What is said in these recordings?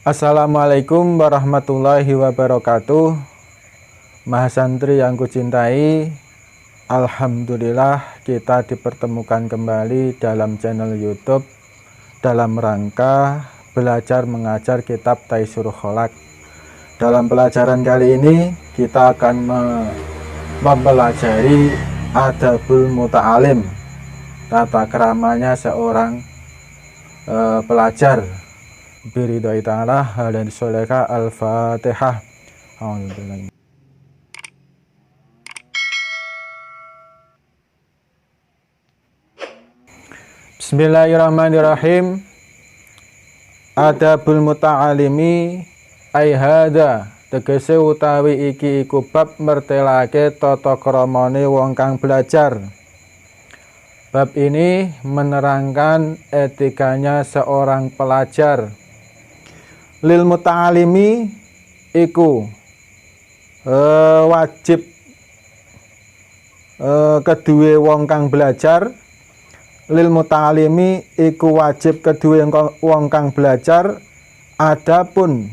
Assalamualaikum warahmatullahi wabarakatuh. Mahasantri yang kucintai, alhamdulillah kita dipertemukan kembali dalam channel YouTube dalam rangka belajar mengajar kitab Taisirul Khalaq. Dalam pelajaran kali ini kita akan mempelajari adabul muta'alim, tata keramanya seorang pelajar. Biridhoi ta'ala dan soleka al-fatihah. Bismillahirrahmanirrahim. Adabul muta'alimi ai hada, tegese utawi iki iku bab mertelake tata kramane wong kang belajar. Bab ini menerangkan etikanya seorang pelajar. Lil muta'alimi iku wajib kedue wong kang belajar. Lil muta'alimi iku wajib kedue wong kang belajar adabun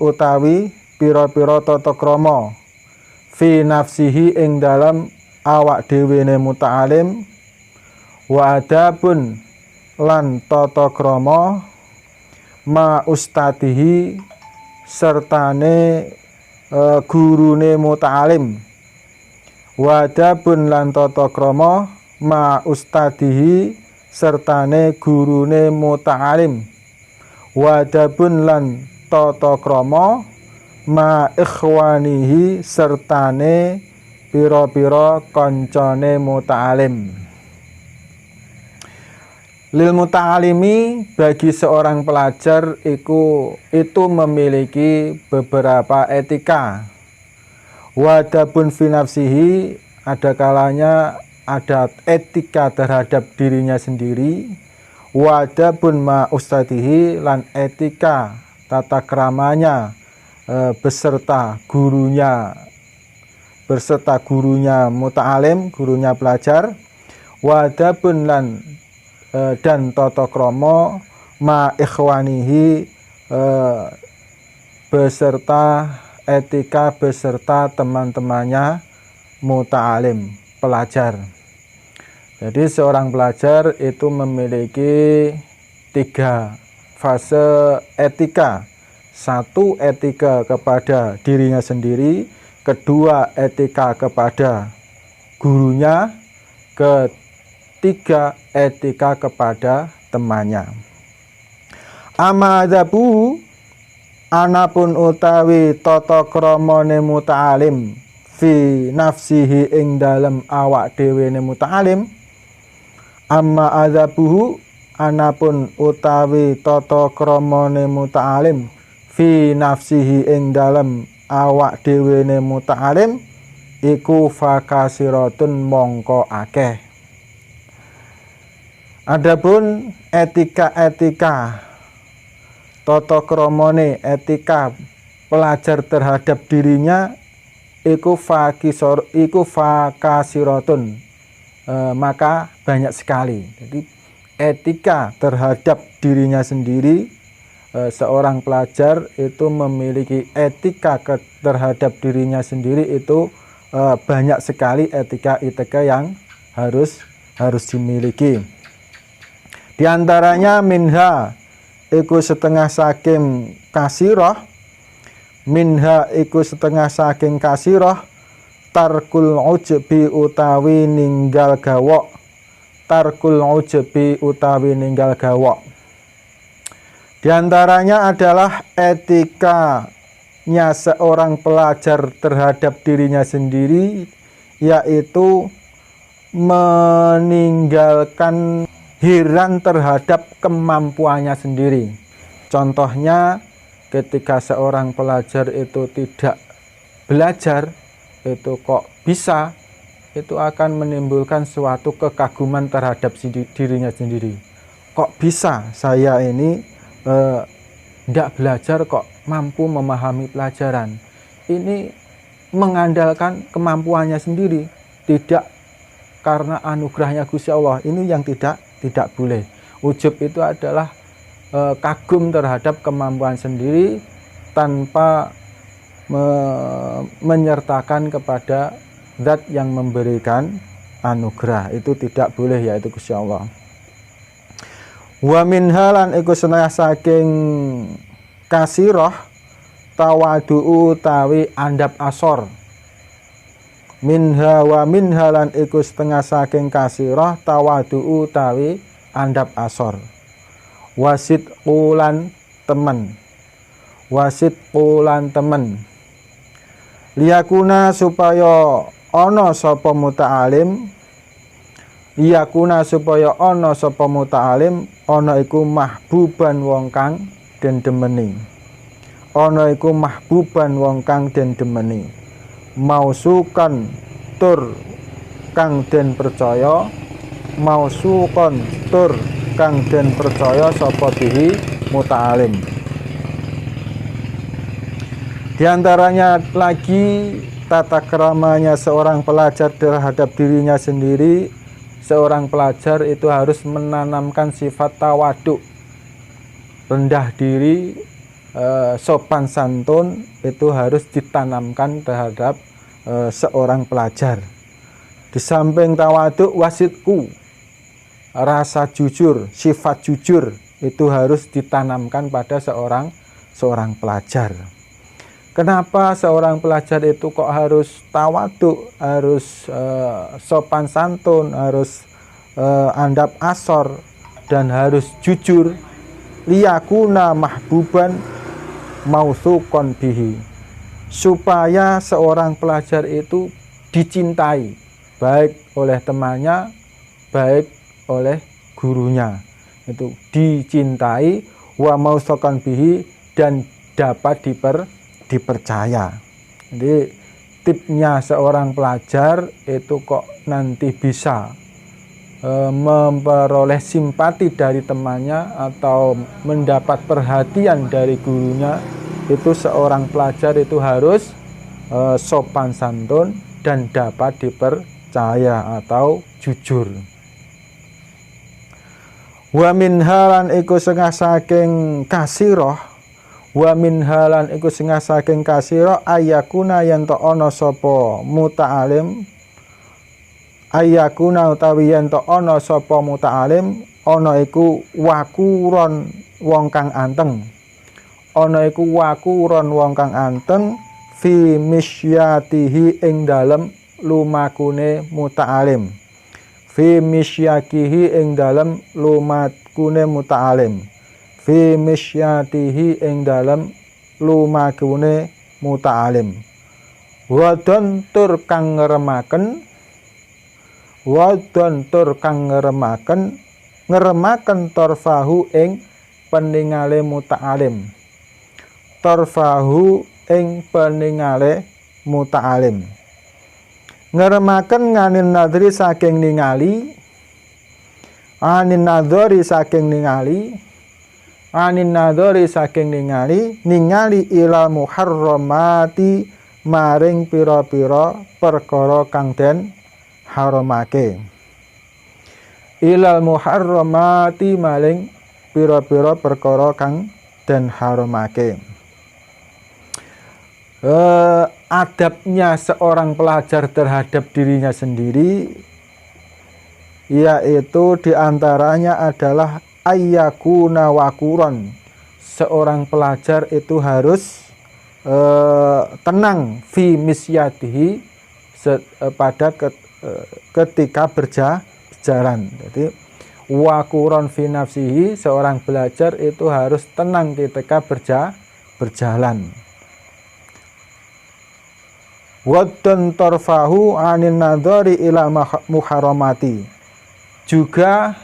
utawi pira-pira tata krama fi nafsihi ing dalam awak dhewene muta'alim, wa adabun lan tata krama ma ustadihi sertane gurune muta'alim, wa adabun lan tata krama ma ustadihi sertane gurune muta'alim, wa adabun lan tata krama ma ikhwanihi sertane pira-pira kancane muta'alim. Lil muta'alimi bagi seorang pelajar itu memiliki beberapa etika. Wadabun fi nafsihi, ada kalanya ada etika terhadap dirinya sendiri. Wadabun ma ustadihi, lan etika tata keramanya beserta gurunya muta'alim, gurunya pelajar. Wadabun lan dan tata krama ma ikhwanihi, beserta etika beserta teman-temannya muta'alim, pelajar. Jadi seorang pelajar itu memiliki 3 fase etika. 1, etika kepada dirinya sendiri. 2, etika kepada gurunya. 3, etika kepada temannya. Amadabu, anapun utawi tata kramane muta'alim fi nafsihi ing dalem awak dhewene muta'alim. Amma adzabuhu, anapun utawi tata kramane muta'alim fi nafsihi ing dalem awak dhewene muta'alim iku fakasiratun mongko akeh. Adapun etika-etika tata kramane, etika pelajar terhadap dirinya iku fakasiratun, maka banyak sekali. Jadi etika terhadap dirinya sendiri, seorang pelajar itu memiliki etika terhadap dirinya sendiri itu banyak sekali etika-etika yang harus dimiliki. Di antaranya minha iku setengah saking kasirah, tarkul ujbi utawi ninggal gawok. Di antaranya adalah etikanya seorang pelajar terhadap dirinya sendiri, yaitu meninggalkan heran terhadap kemampuannya sendiri. Contohnya ketika seorang pelajar itu tidak belajar, itu kok bisa, itu akan menimbulkan suatu kekaguman terhadap dirinya sendiri. Kok bisa saya ini tidak belajar kok mampu memahami pelajaran. Ini mengandalkan kemampuannya sendiri, tidak karena anugerahnya Gusti Allah. Ini yang tidak boleh. Ujub itu adalah kagum terhadap kemampuan sendiri tanpa menyertakan kepada zat yang memberikan anugerah. Itu tidak boleh, yaitu Gusti Allah. Wa minha lan iku setengah saking kasirah tawadu'u tawi andap asor. Minha wa minha lan iku setengah saking kasirah tawadu'u tawi andap asor. Wasit ulan temen, wasit ulan temen. Liyakuna supaya ana sapa muta'alim, liyakuna supaya ana sapa muta'alim, ana iku mahbuban wong kang den demeni. Ana iku mahbuban wong kang den demeni. Mausukan tur kang den percaya, mausukan tur kang den percaya sapa bihi muta'alim. Di antaranya lagi tata keramanya seorang pelajar terhadap dirinya sendiri. Seorang pelajar itu harus menanamkan sifat tawaduk, rendah diri, sopan santun, itu harus ditanamkan terhadap seorang pelajar. Di samping tawaduk, wasitku, rasa jujur, sifat jujur itu harus ditanamkan pada seorang pelajar. Kenapa seorang pelajar itu kok harus tawaduk, harus sopan santun, harus andap asor, dan harus jujur? Liyakuna mahbuban mausukon bihi, supaya seorang pelajar itu dicintai, baik oleh temannya, baik oleh gurunya. Itu dicintai, wa mausukon bihi, dan dapat dipercaya. Jadi tipsnya seorang pelajar itu kok nanti bisa memperoleh simpati dari temannya atau mendapat perhatian dari gurunya, itu seorang pelajar itu harus sopan santun dan dapat dipercaya atau jujur. Wa min halan iku setengah saking kasirah, wa min halan iku setengah saking kasirah ayakuna yen to ana sapa muta'alim, ayakuna utawi yen to ana sapa muta'alim, ana iku wakuron wong kang anteng, ana iku wakuron wong kang anteng fi misyatihi ing dalem lumakune muta'alim, fi misyakihi ing dalem lumakune muta'alim, fi misyatihi ing dalem lumakune muta'alim. Wadon tur kang ngremaken, wadon tur kang ngremaken torfahu ing peningale muta'alim, torfahu ing peningale muta'alim. Ngremaken nganin nadri saking ningali, anin nadori saking ningali, anin nadori saking ningali ila muharramati maring pira-pira perkara kang den haramake, ilal muharramati maring pira-pira perkara kang den haramake. Adabnya seorang pelajar terhadap dirinya sendiri, yaitu diantaranya adalah ayyakuna wakuron. Seorang pelajar itu harus tenang fi misyatihi, pada ketika berjalan. Jadi wakuron fi nafsihi, seorang belajar itu harus tenang ketika berjalan. Waddan torfahu anin nadhari ila muharramati, juga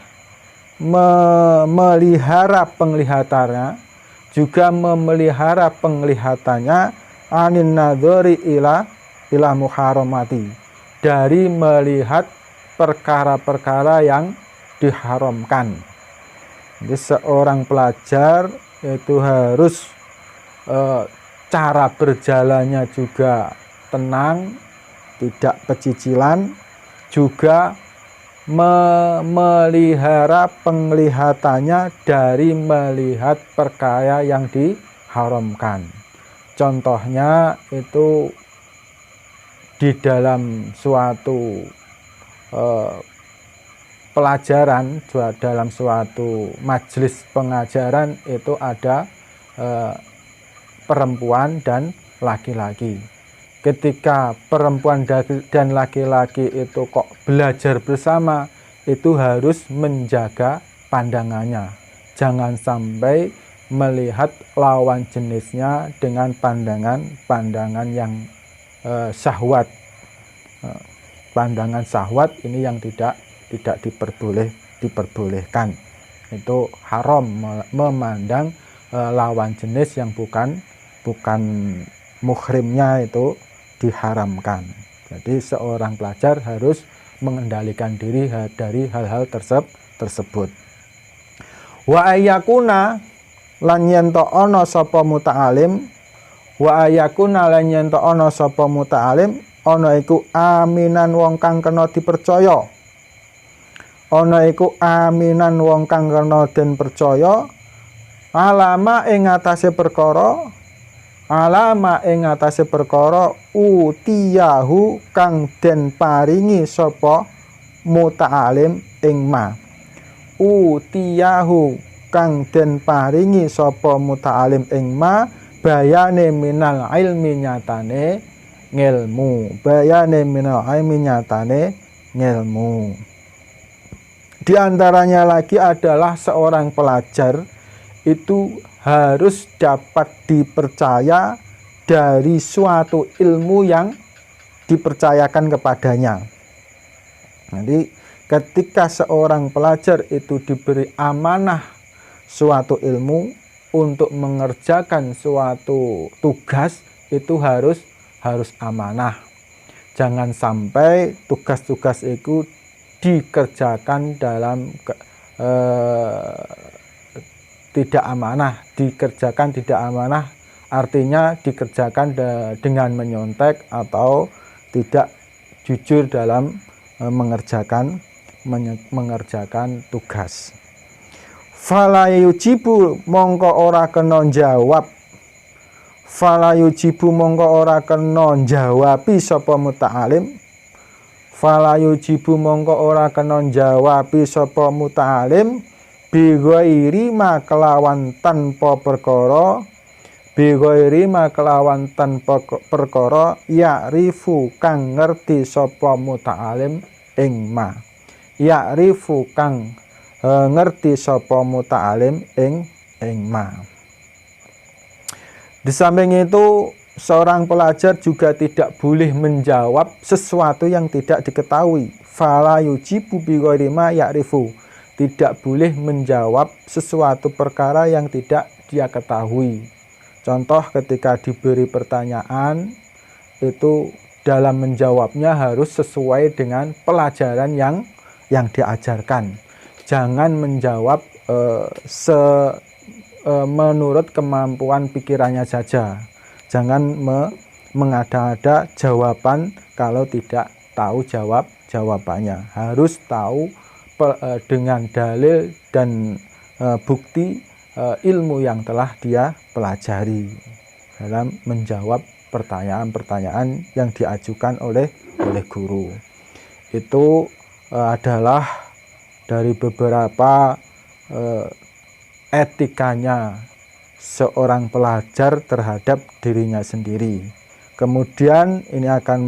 memelihara penglihatannya, juga memelihara penglihatannya anin nadhari ila muharramati, dari melihat perkara-perkara yang diharamkan. Jadi seorang pelajar itu harus cara berjalannya juga tenang, tidak pecicilan, juga memelihara penglihatannya dari melihat perkara yang diharamkan. Contohnya itu di dalam suatu pelajaran, dalam suatu majelis pengajaran itu ada perempuan dan laki-laki. Ketika perempuan dan laki-laki itu kok belajar bersama, itu harus menjaga pandangannya. Jangan sampai melihat lawan jenisnya dengan pandangan yang syahwat. Pandangan syahwat ini yang tidak diperbolehkan. Itu haram memandang lawan jenis yang bukan muhrimnya, itu diharamkan. Jadi seorang pelajar harus mengendalikan diri dari hal-hal tersebut. Wa ayyakuna lan yen ta ana sapa muta'alim, wa ayyakuna lan yen ta ana sapa muta'alim, ana iku aminan wong kang kena dipercaya. Ana iku aminan wong kang kena den percaya, alama ing atase perkara, alama ing atase perkara utiyahu kang den paringi sapa muta'alim ing ma. Utiyahu kang den paringi sapa muta'alim ing ma, bayane minal ilmi nyatane ngilmu. Bayane minal ilmi nyatane ngilmu. Di antaranya lagi adalah seorang pelajar itu harus dapat dipercaya dari suatu ilmu yang dipercayakan kepadanya. Jadi ketika seorang pelajar itu diberi amanah suatu ilmu untuk mengerjakan suatu tugas, itu harus amanah. Jangan sampai tugas-tugas itu dikerjakan dalam tidak amanah. Dikerjakan tidak amanah artinya dikerjakan dengan menyontek atau tidak jujur dalam mengerjakan tugas. Fala yujibu mongko ora kena jawab. Fala yujibu mongko ora kena jawabi sapa muta'alim. Fala yujibu mongko ora kena jawabi sapa muta'alim bi ghairi ma kelawan tanpa perkara, bi ghairi ma kelawan tanpa perkara ya'rifu kang ngerti sapa muta'alim ing ma. Ya'rifu kang ngerti sapa muta'alim ing ma. Di samping itu seorang pelajar juga tidak boleh menjawab sesuatu yang tidak diketahui. Fala yujibu bi ghairi ma ya'rifu. Tidak boleh menjawab sesuatu perkara yang tidak dia ketahui. Contoh ketika diberi pertanyaan, itu dalam menjawabnya harus sesuai dengan pelajaran yang diajarkan. Jangan menjawab menurut kemampuan pikirannya saja. Jangan mengada-ada jawaban kalau tidak tahu jawabannya. Harus tahu dengan dalil dan bukti ilmu yang telah dia pelajari dalam menjawab pertanyaan-pertanyaan yang diajukan oleh guru. Itu adalah dari beberapa etikanya seorang pelajar terhadap dirinya sendiri. Kemudian ini akan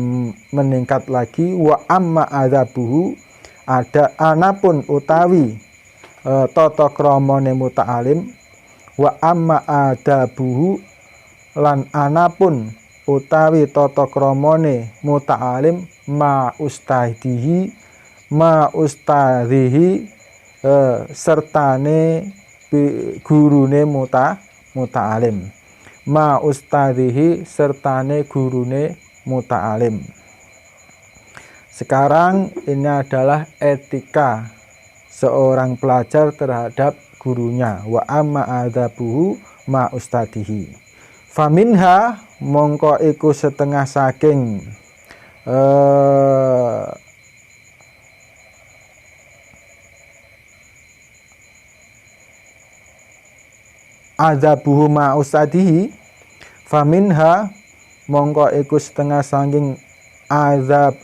meningkat lagi, wa amma adzabuhu, ada anapun utawi tata kramane muta'alim, wa amma adabuhu lan anapun utawi tata kramane muta'alim ma ustadhihi sertane gurune muta'alim, ma ustadhihi sertane gurune muta'alim. Sekarang ini adalah etika seorang pelajar terhadap gurunya. Wa amma adzabuhu ma ustadihi. Faminha mongko iku setengah saking adzabuhu ma ustadihi faminha mongko iku setengah saking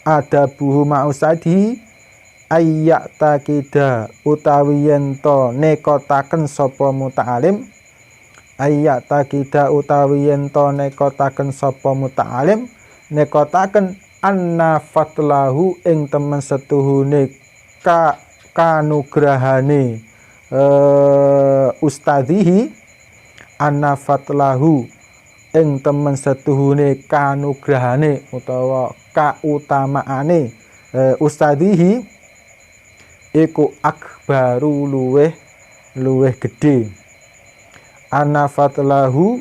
adabuhu ma ustadihi ayyak takida utawi yento nekotaken sapa muta'alim ayyak takida utawi yento nekotaken sapa muta'alim nekotaken anna fatlahu ing temen setuhune kanugrahane ustadihi anna fatlahu ing temen setuhune kanugrahane utawa kautamaane ustadihi iku akbaru luweh gedhe anna fatlahu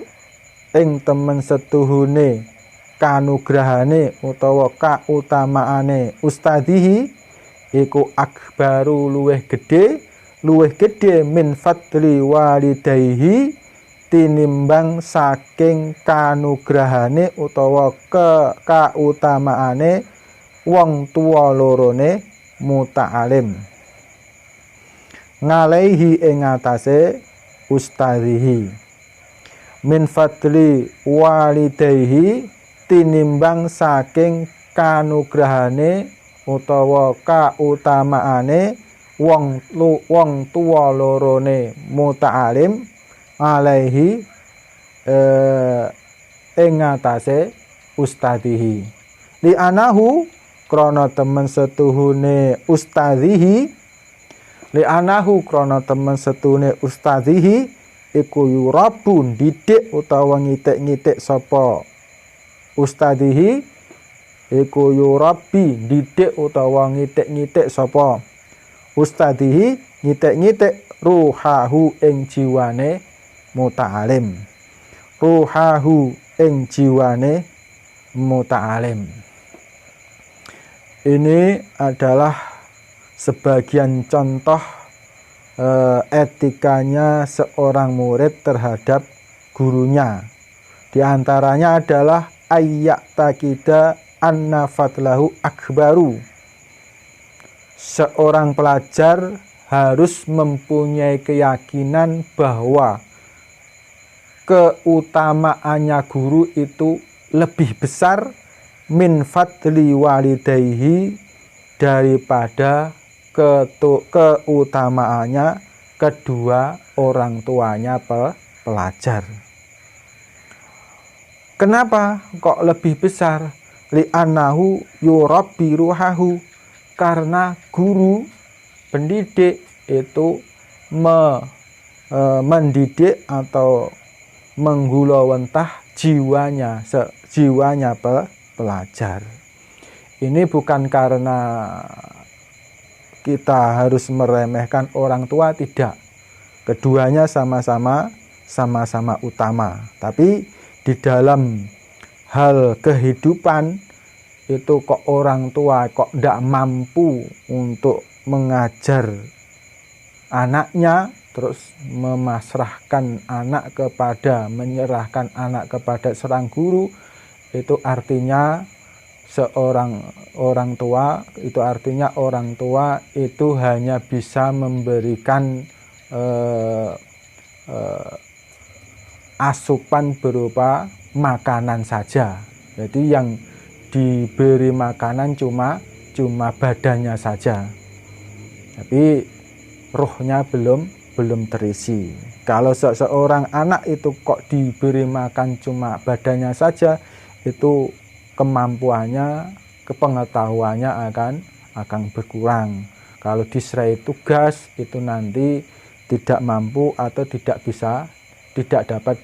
ing temen setuhune kanugrahane utawa kautamaane ustadihi iku akbaru luweh gedhe min fadli walidayhi tinimbang saking kanugrahane utawa kautamaane wong tuwa lorone muta'alim ngalaihi ing atase ustadihi min fadli walidayhi tinimbang saking kanugrahane utawa kautamaane wong tuwa lorone muta'alim alaihi ing atase ustadihi li anahu krana temen setuhune ustadihi li anahu krana temen setuhune ustadihi iku yurabun didik utawa ngitik-ngitik sapa ustadihi iku yurabi didik utawa ngitik-ngitik sapa ustadihi ngitik-ngitik ruhahu ing jiwane muta'alim ruhahu ing jiwane muta'alim. Ini adalah sebagian contoh etikanya seorang murid terhadap gurunya. Di antaranya adalah ayyak takida anna fadlahu akbaru. Seorang pelajar harus mempunyai keyakinan bahwa keutamaannya guru itu lebih besar min fadli walidayhi daripada keutamaannya kedua orang tuanya pelajar. Kenapa kok lebih besar? Li'annahu yurabbi ruhahu, karena guru pendidik itu mendidik atau menggulawentah jiwanya pelajar. Ini bukan karena kita harus meremehkan orang tua, tidak. Keduanya sama-sama utama. Tapi di dalam hal kehidupan itu kok orang tua kok tidak mampu untuk mengajar anaknya, terus menyerahkan anak kepada seorang guru, itu artinya orang tua itu hanya bisa memberikan asupan berupa makanan saja. Jadi yang diberi makanan cuma badannya saja, tapi rohnya belum terisi. Kalau seorang anak itu kok diberi makan cuma badannya saja, itu kemampuannya, kepengetahuannya akan berkurang. Kalau diserai tugas itu nanti tidak mampu atau tidak dapat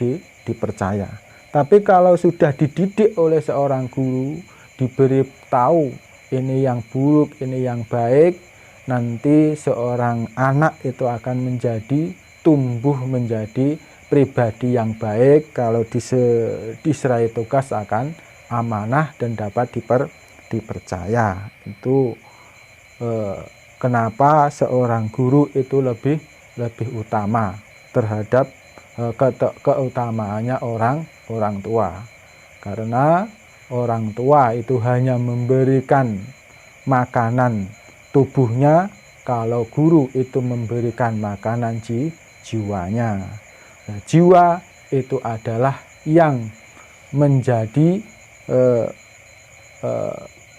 dipercaya. Tapi kalau sudah dididik oleh seorang guru, diberi tahu ini yang buruk, ini yang baik, nanti seorang anak itu akan tumbuh menjadi pribadi yang baik. Kalau diserai tugas akan amanah dan dapat dipercaya. Itu kenapa seorang guru itu lebih utama terhadap keutamaannya orang tua. Karena orang tua itu hanya memberikan makanan tubuhnya, kalau guru itu memberikan makanan jiwanya. Nah, jiwa itu adalah yang menjadi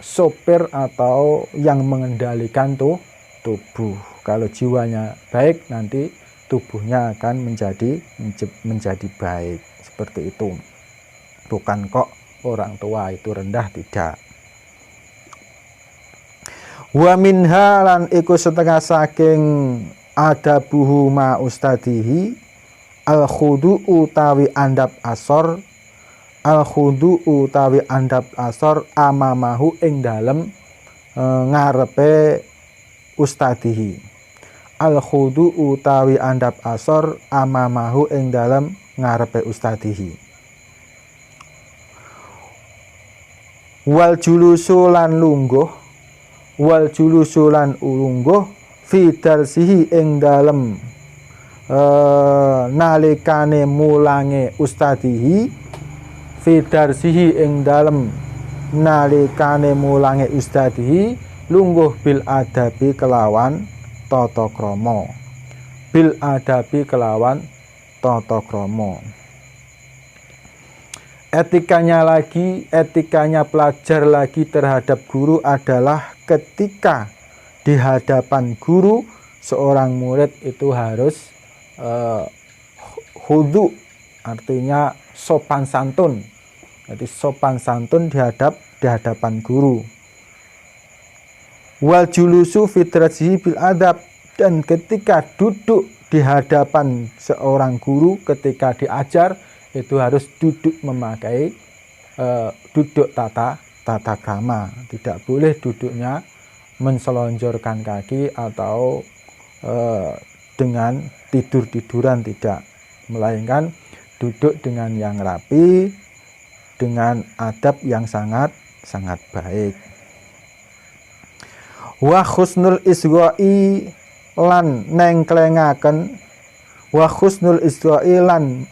sopir atau yang mengendalikan tubuh. Kalau jiwanya baik, nanti tubuhnya akan menjadi baik. Seperti itu. Bukan kok orang tua itu rendah, tidak. Wa minha lan iku setengah saking adabuhu ma ustadihi al khudu utawi andap asor, al khudu utawi andap asor amamahu ing dalem ngarepe ustadihi. Al khudu utawi andap asor amamahu ing dalem ngarepe ustadihi. Wal julusu lan lungguh, wal julusu lan ulungguh fi darsihi ing dalem nalikane mulange ustadihi, fi darsihi ing dalem nalikane mulange ustadihi, lungguh bil adabi kelawan tata krama, bil adabi kelawan tata krama. Etikanya pelajar lagi terhadap guru adalah ketika di hadapan guru, seorang murid itu harus khudu, artinya sopan santun. Jadi sopan santun di hadapan guru. Wal julusu fitrasihi bil adab, dan ketika duduk di hadapan seorang guru ketika diajar, itu harus duduk memakai duduk tata krama. Tidak boleh duduknya menselonjorkan kaki atau dengan tiduran, tidak, melainkan duduk dengan yang rapi, dengan adab yang sangat baik. Wa husnul isgha'i lan nengklengaken, wa husnul isgha'i lan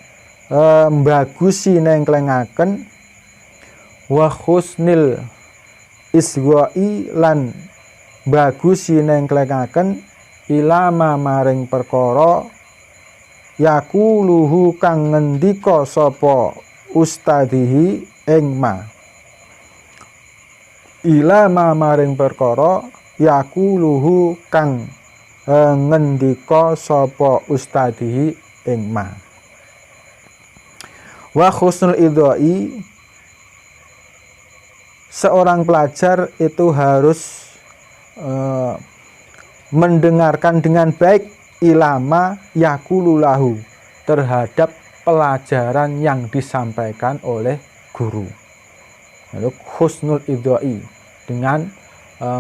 bagusi nengklengaken, wa husnil isgha'i lan bagusi nengklengaken ilama maring perkara yakuluhu kang ngendika sapa ustadihi ing ma, ilama maring perkara yakuluhu kang ngendika sapa ustadihi ing ma. Wa husnul idhai, seorang pelajar itu harus mendengarkan dengan baik ilama yakululahu, terhadap pelajaran yang disampaikan oleh guru. Lalu husnul idhai, dengan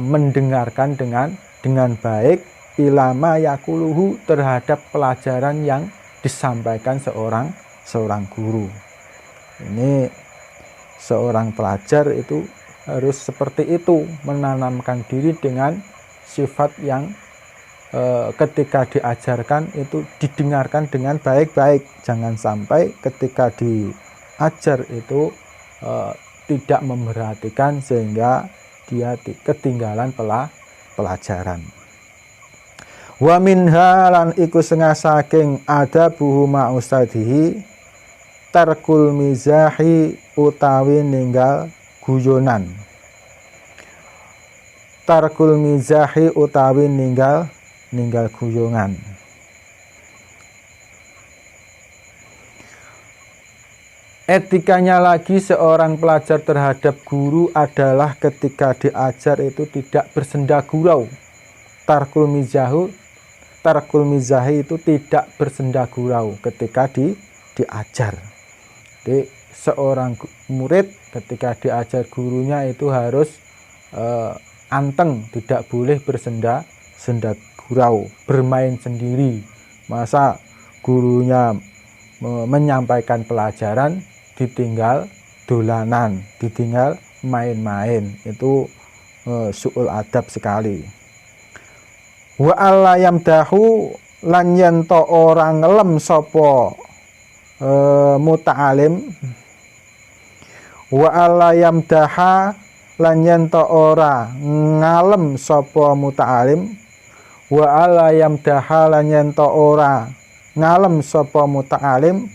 mendengarkan dengan baik ilama yakuluhu, terhadap pelajaran yang disampaikan seorang guru. Ini seorang pelajar itu harus seperti itu, menanamkan diri dengan sifat yang ketika diajarkan itu didengarkan dengan baik-baik. Jangan sampai ketika diajar itu tidak memperhatikan sehingga dia ketinggalan pelajaran. Wa minha lan iku setengah saking adabuhu ma ustadihi tarkul mizahi utawi ninggal guyonan. Tarkul mizahi utawi ninggal guyonan. Etikanya lagi seorang pelajar terhadap guru adalah ketika diajar itu tidak bersenda gurau. Tarkul mizahi itu tidak bersenda gurau ketika diajar. Jadi seorang murid ketika diajar gurunya itu harus anteng, tidak boleh bersenda gurau, bermain sendiri. Masa gurunya menyampaikan pelajaran ditinggal dolanan, ditinggal main-main, itu su'ul adab sekali. Wa alla yamdahu lan yen to ora ngelem sapa muta'alim, wa alla yamdaha lan yen to ora ngalem sapa muta'alim, wa alla yamdaha lan yen to ora ngalem sapa muta'alim,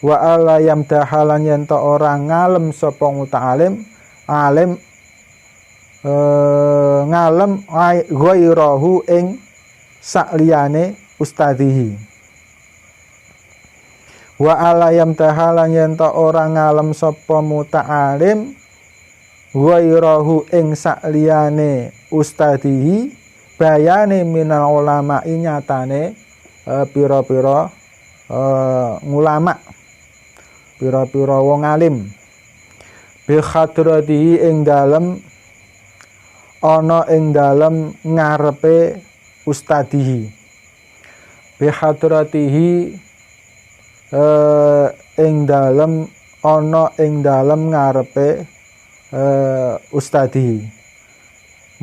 wa alla yamdahalan yen ta ora ngalem sapa muta'alim alim ngalem ghairahu ing sakliyane ustadihi. Wa alla yamdahalan yen ta ora ngalem sapa muta'alim ghairahu ing sakliyane ustadihi bayane minal ulama nyatane pira-pira ulama, pira-pira wong alim bi hadratihi ing dalem ana ing dalem ngarepe ustadihi, bi hadratihi ing dalem ana ing dalem ngarepe ustadihi,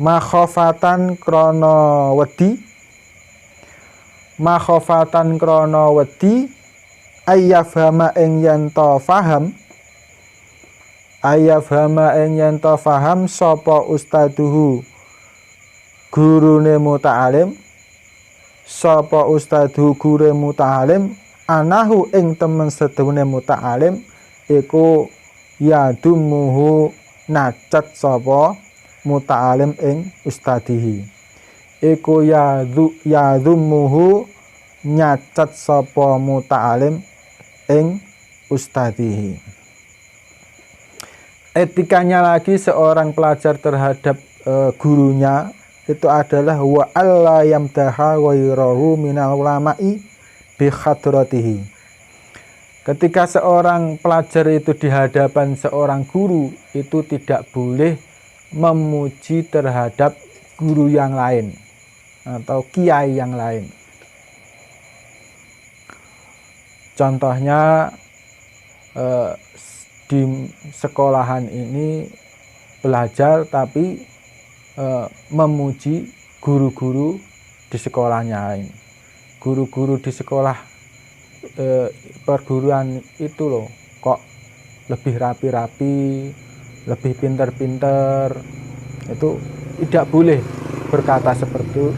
makhofatan krana wedi, makhofatan krana wedi ayyafhama ing yen ta faham, ayyafhama ing yen ta faham sapa ustaduhu gurune muta'alim, sapa ustaduhu gurune muta'alim anahu ing temen sedune muta'alim iku yadumuhu nacat sapa muta'alim ing ustadihi, iku yadumuhu nyacat sapa muta'alim ing ustadihi. Etikanya lagi seorang pelajar terhadap gurunya itu adalah wa alla yamdaha ghairahu minal ulama'i bi hadratihi. Ketika seorang pelajar itu di hadapan seorang guru itu tidak boleh memuji terhadap guru yang lain atau kiai yang lain. Contohnya di sekolahan ini belajar tapi memuji guru-guru di sekolahnya lain. Guru-guru di sekolah perguruan itu loh kok lebih rapi-rapi, lebih pinter-pinter. Itu tidak boleh berkata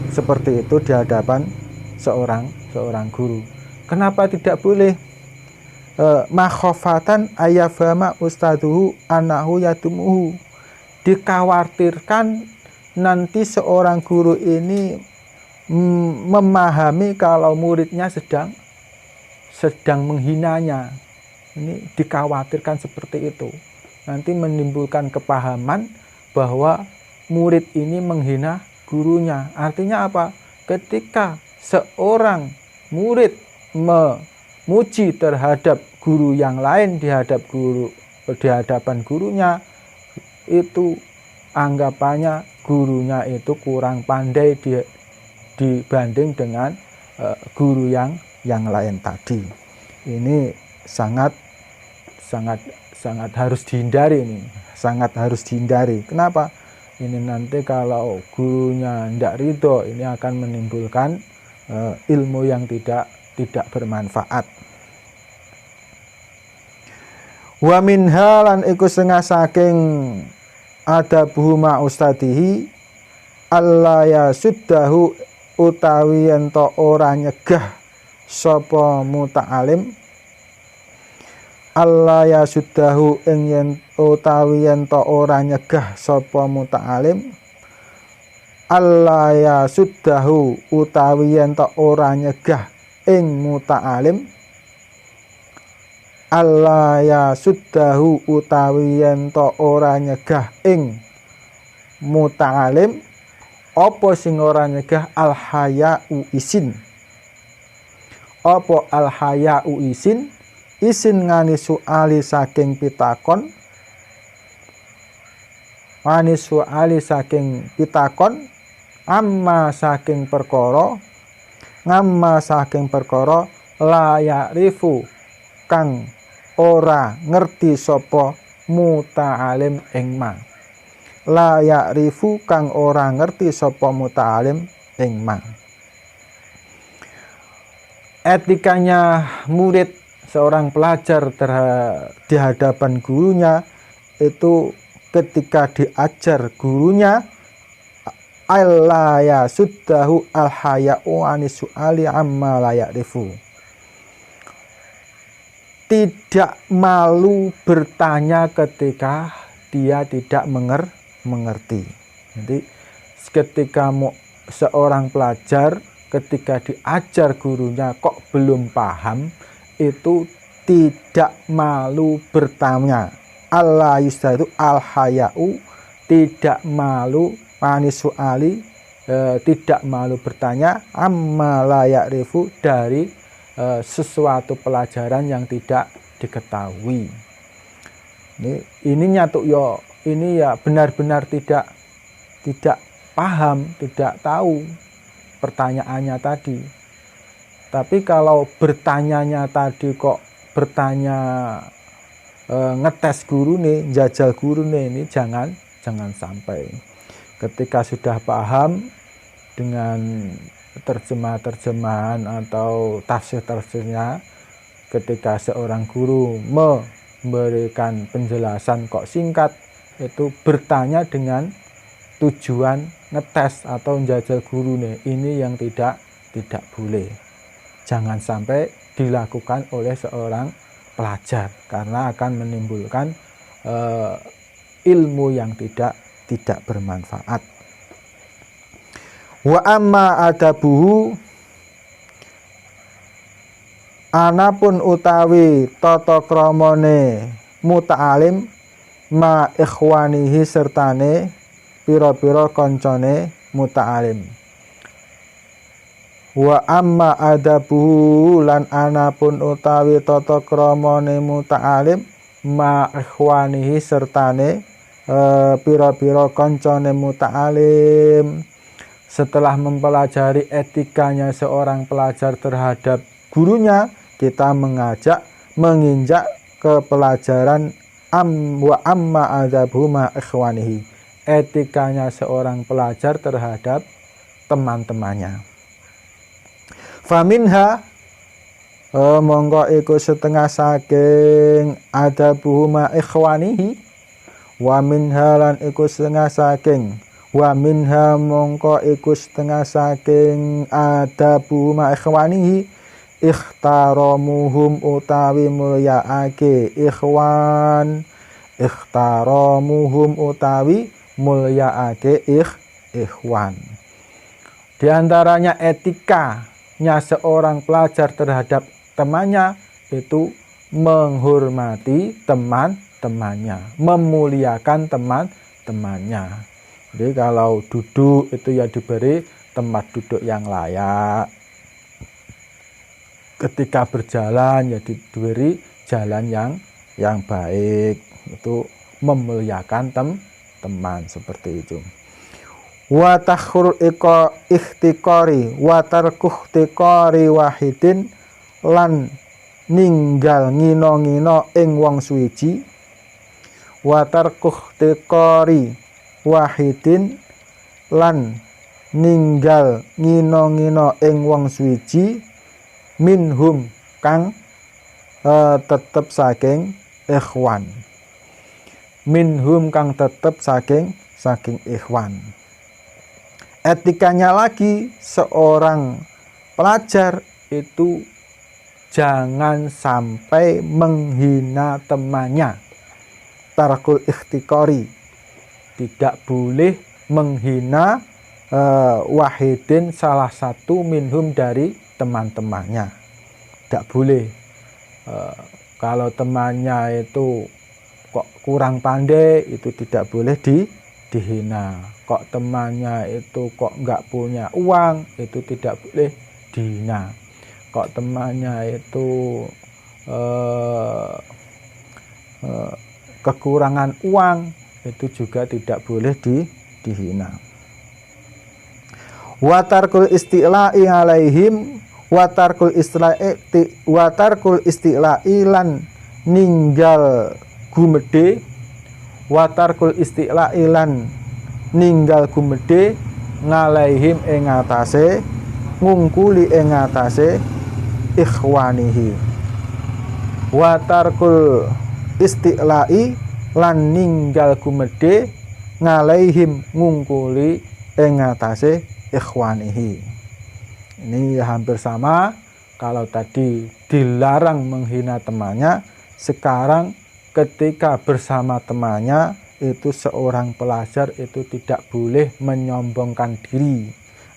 seperti itu di hadapan seorang guru. Kenapa tidak boleh? Makhofatan ayyafama ustaduhu anahu yadumuhu, dikhawatirkan nanti seorang guru ini memahami kalau muridnya sedang menghinanya. Ini dikhawatirkan seperti itu. Nanti menimbulkan kepahaman bahwa murid ini menghina gurunya. Artinya apa? Ketika seorang murid memuji terhadap guru yang lain di hadapan gurunya, itu anggapannya gurunya itu kurang pandai dibanding dengan guru yang lain tadi. Ini sangat harus dihindari ini, sangat harus dihindari. Kenapa? Ini nanti kalau gurunya tidak ridho, ini akan menimbulkan ilmu yang tidak bermanfaat. Wa minha lan iku setengah saking adabuhu ma ustadihi alla yasuddahu utawi yen ta ora nyegah sapa muta'alim, alla yasuddahu ing yen utawi yen ta ora nyegah sapa muta'alim, alla yasuddahu utawi yen ta ora nyegah ing muta'alim, alla yasuddahu utawi yen ta ora nyegah ing muta'alim, apa sing ora nyegah al-haya'u isin, apa al-haya'u isin, isin ngani suali saking pitakon, ngani suali saking pitakon, amma saking perkara, ngamma saking perkara la ya'rifu kang ora ngerti sapa muta'alim ing ma, la ya'rifu kang ora ngerti sapa muta'alim ing ma. Etikanya murid, seorang pelajar di hadapan gurunya itu ketika diajar gurunya alla yasuddahu al haya'u anis su'ali amma la ya'rifu, tidak malu bertanya ketika dia tidak mengerti. Jadi ketika seorang pelajar ketika diajar gurunya kok belum paham, itu tidak malu bertanya. Allah yusda itu al-haya'u, tidak malu, manisu'ali, tidak malu bertanya, amma la ya'rifu, dari sesuatu pelajaran yang tidak diketahui. Ini nyatu yo, ini ya benar-benar tidak paham, tidak tahu pertanyaannya tadi. Tapi kalau bertanyanya tadi kok bertanya ngetes guru nih, jajal guru nih, ini jangan sampai. Ketika sudah paham dengan terjemahan atau tafsir-tafsirnya, ketika seorang guru memberikan penjelasan kok singkat, itu bertanya dengan tujuan ngetes atau menjajal guru nih, ini yang tidak boleh. Jangan sampai dilakukan oleh seorang pelajar, karena akan menimbulkan ilmu yang tidak bermanfaat. Wa amma adabuhu, anapun utawi tata kramane muta'alim ma ikhwanihi sertane pira-pira kancane muta'alim. Wa amma adabuhu, lan anapun utawi tata kramane muta'alim ma ikhwanihi sertane pira-pira kancane muta'alim. Setelah mempelajari etikanya seorang pelajar terhadap gurunya, kita menginjak ke pelajaran wa amma adabuhu ma ikhwanihi, etikanya seorang pelajar terhadap teman-temannya. Faminha, mongko iku setengah saking adabuhu ma ikhwanihi, wa minha lan iku setengah saking, wa minha mongko iku setengah saking adabuhu ma ikhwanihi, ikhtaramuhum utawi mulyaake ikhwan, ikhtaramuhum utawi mulyaake ikhwan. Di antaranya etikanya seorang pelajar terhadap temannya itu menghormati teman-temannya, memuliakan teman-temannya. Jadi kalau duduk itu ya diberi tempat duduk yang layak. Ketika berjalan ya diberi jalan yang baik. Itu memuliakan teman, seperti itu. Wa takhur ikhtikari wa tarkuh tikari wahidin, lan ninggal ngino-ngino ing wong suwiji. Wa tarkuh tikari wahidin, lan ninggal ngino-ngino ing wong suwiji, minhum kang tetep saking ikhwan, minhum kang tetep saking ikhwan. Etikanya lagi seorang pelajar itu jangan sampai menghina temannya. Tarakul ikhtikari, tidak boleh menghina wahidin, salah satu minhum dari teman-temannya. Tidak boleh. Kalau temannya itu kok kurang pandai, itu tidak boleh dihina. Kok temannya itu kok nggak punya uang, itu tidak boleh dihina. Kok temannya itu kekurangan uang, itu juga tidak boleh dihina. Watarkul isti'la'i alaihim, watarkul isti'la'i lan ninggal gumedhe, watarkul isti'la'i lan ninggal gumedhe ngalaihim ing atase, ngungkuli ing atase ikhwanihi. Watarkul isti'la'i lan ninggal gumedhe ngalaihim ngungkuli ing atase ikhwanihi. Ini hampir sama. Kalau tadi dilarang menghina temannya, Sekarang ketika bersama temannya, itu seorang pelajar itu tidak boleh menyombongkan diri,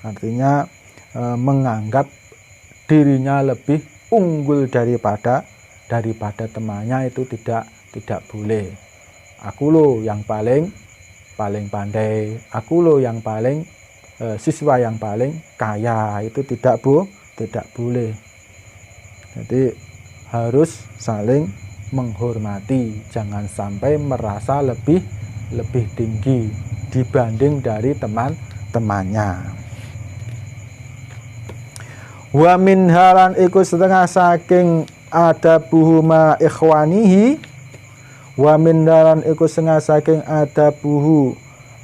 artinya menganggap dirinya lebih unggul daripada temannya, itu tidak boleh. Aku loh yang paling pandai, aku loh yang paling siswa yang paling kaya, itu tidak boleh. Jadi harus saling menghormati, jangan sampai merasa lebih tinggi dibanding dari teman-temannya. Wa min halan iku setengah saking adabuhu ma ikhwanihi, wa min halan iku setengah saking adabuhu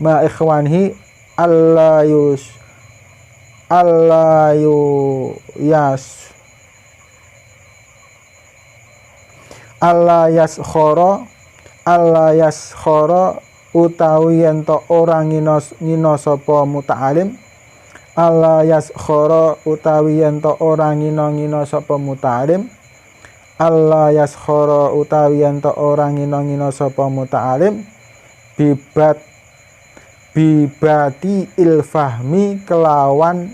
ma ikhwanihi Allah yaskhara utawi yen to ora ngina sapa muta'alim, Allah yaskhara utawi yen to ora ngina sapa muta'alim, Allah yaskhara utawi yen to ora ngina sapa muta'alim, bibati ilfahmi kelawan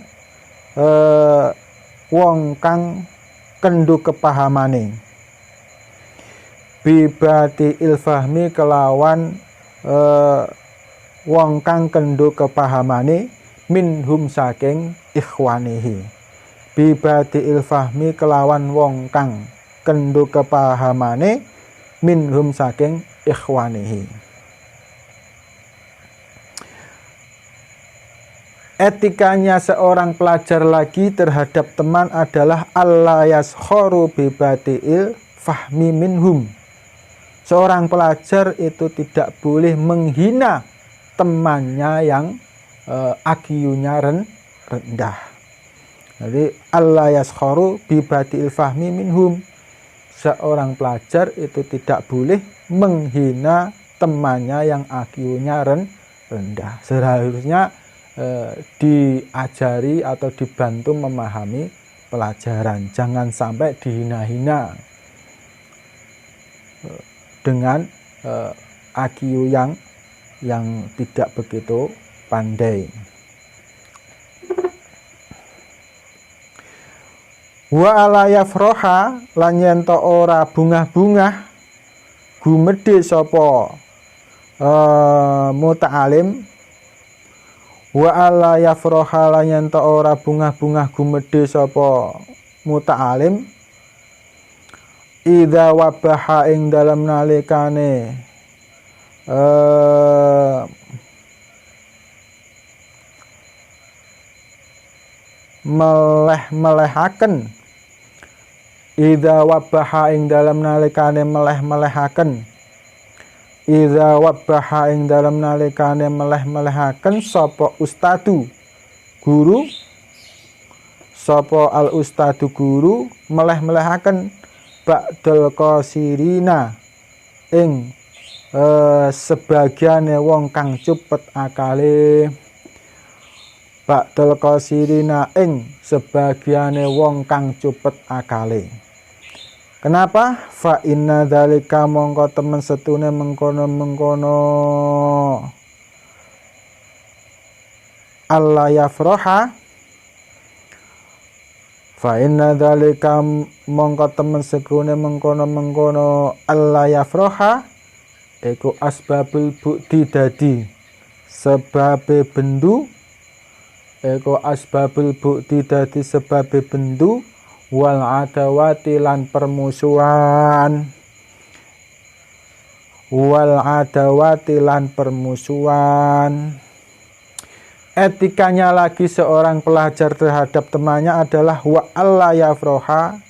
wong kang kendhu kepahamane, bibati ilfahmi kelawan wong kang kendhu kepahamane, minhum saking ikhwanihi, bibati ilfahmi kelawan wong kang kendhu kepahamane, minhum saking ikhwanihi. Etikanya seorang pelajar lagi terhadap teman adalah Allah yaskhoru bibatiil fahmi minhum. Seorang pelajar itu tidak boleh menghina temannya yang IQ-nya rendah. Jadi Allah yaskhoru bibatiil fahmi minhum. Seorang pelajar itu tidak boleh menghina temannya yang IQ-nya rendah. Seharusnya diajari atau dibantu memahami pelajaran, jangan sampai dihina-hina dengan IQ yang tidak begitu pandai. Wa ala yafroha lan yen to ora bungah-bungah gumedhe sapa muta'alim, wa ala yafroha lan yen to ora bungah-bungah gumedhe sapa muta'alim, idza wabaha ing dalem nalikane meleh-melehaken, idza wabaha ing dalem nalikane meleh-melehaken, idza wabaha ing dalem nalikane meleh-melehaken sapa ustadu guru, sapa al ustadu guru meleh-melehaken ba'dal qasirina ing sebagiane wong kang cupet akale, ba'dal qasirina ing sebagiane wong kang cupet akale. Kenapa? Fa inna dzalika mongko temen setune mengkono-mengkono Allah yafroha, fa inna dzalika mongko temen setune mengkono-mengkono Allah yafroha iku asbabul bu'di dadi sebabe bendu, iku asbabul bu'di dadi sebabe bendu, wal adawati lan permusuhan, wal adawati lan permusuhan. Etikanya lagi seorang pelajar terhadap temannya adalah wa alla yafroha.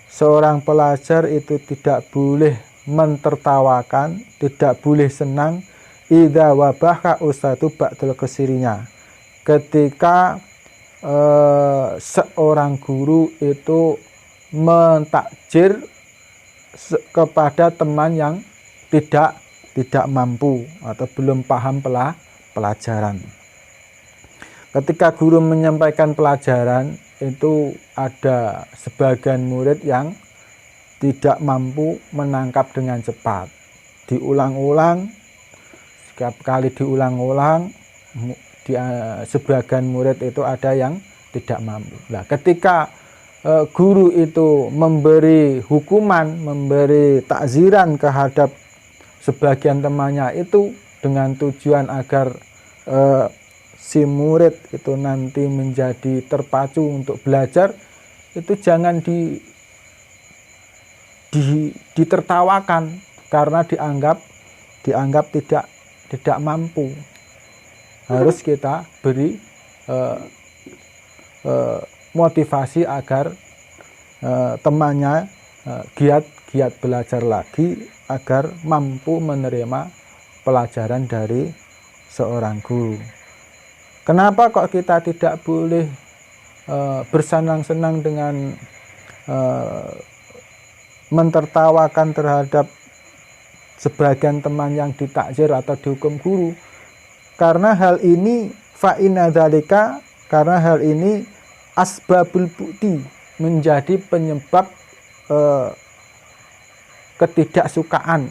Seorang pelajar itu tidak boleh mentertawakan, tidak boleh senang idza wabahka ustadu ba'dul kesirinya, ketika seorang guru itu mentakjir kepada teman yang tidak mampu atau belum paham pelajaran. Ketika guru menyampaikan pelajaran, itu ada sebagian murid yang tidak mampu menangkap dengan cepat. Diulang-ulang, setiap kali diulang-ulang, sebagian murid itu ada yang tidak mampu. Nah, ketika guru itu memberi hukuman, memberi takziran terhadap sebagian temannya itu dengan tujuan agar si murid itu nanti menjadi terpacu untuk belajar, itu jangan ditertawakan karena dianggap tidak mampu. Harus kita beri motivasi agar temannya giat belajar lagi agar mampu menerima pelajaran dari seorang guru. Kenapa kok kita tidak boleh bersenang-senang dengan mentertawakan terhadap sebagian teman yang ditakzir atau dihukum guru? Karena hal ini karena hal ini asbabul bukti, menjadi penyebab ketidaksukaan,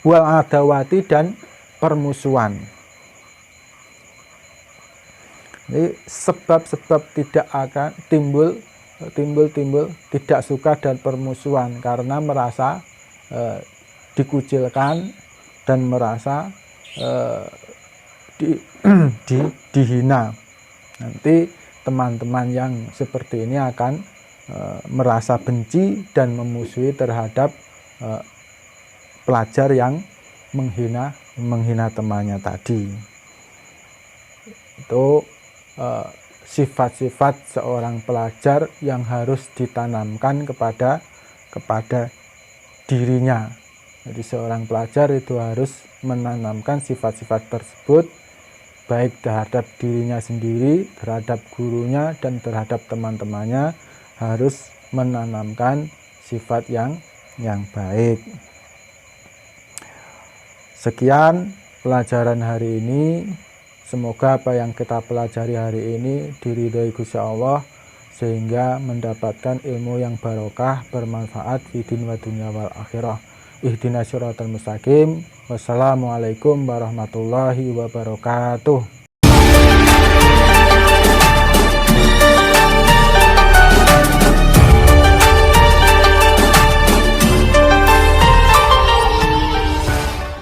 wal adawati, dan permusuhan. Jadi sebab-sebab tidak akan timbul tidak suka dan permusuhan karena merasa dikucilkan dan merasa dihina. Nanti teman-teman yang seperti ini akan merasa benci dan memusuhi terhadap pelajar yang menghina temannya tadi. Itu sifat-sifat seorang pelajar yang harus ditanamkan kepada dirinya. Jadi seorang pelajar itu harus menanamkan sifat-sifat tersebut baik terhadap dirinya sendiri, terhadap gurunya, dan terhadap teman-temannya. Harus menanamkan sifat yang baik. Sekian pelajaran hari ini. Semoga apa yang kita pelajari hari ini diridhoi Gusti Allah sehingga mendapatkan ilmu yang barokah, bermanfaat di din wa dunya wal akhirah. Ihdinas siratal mustaqim. Wassalamualaikum warahmatullahi wabarakatuh.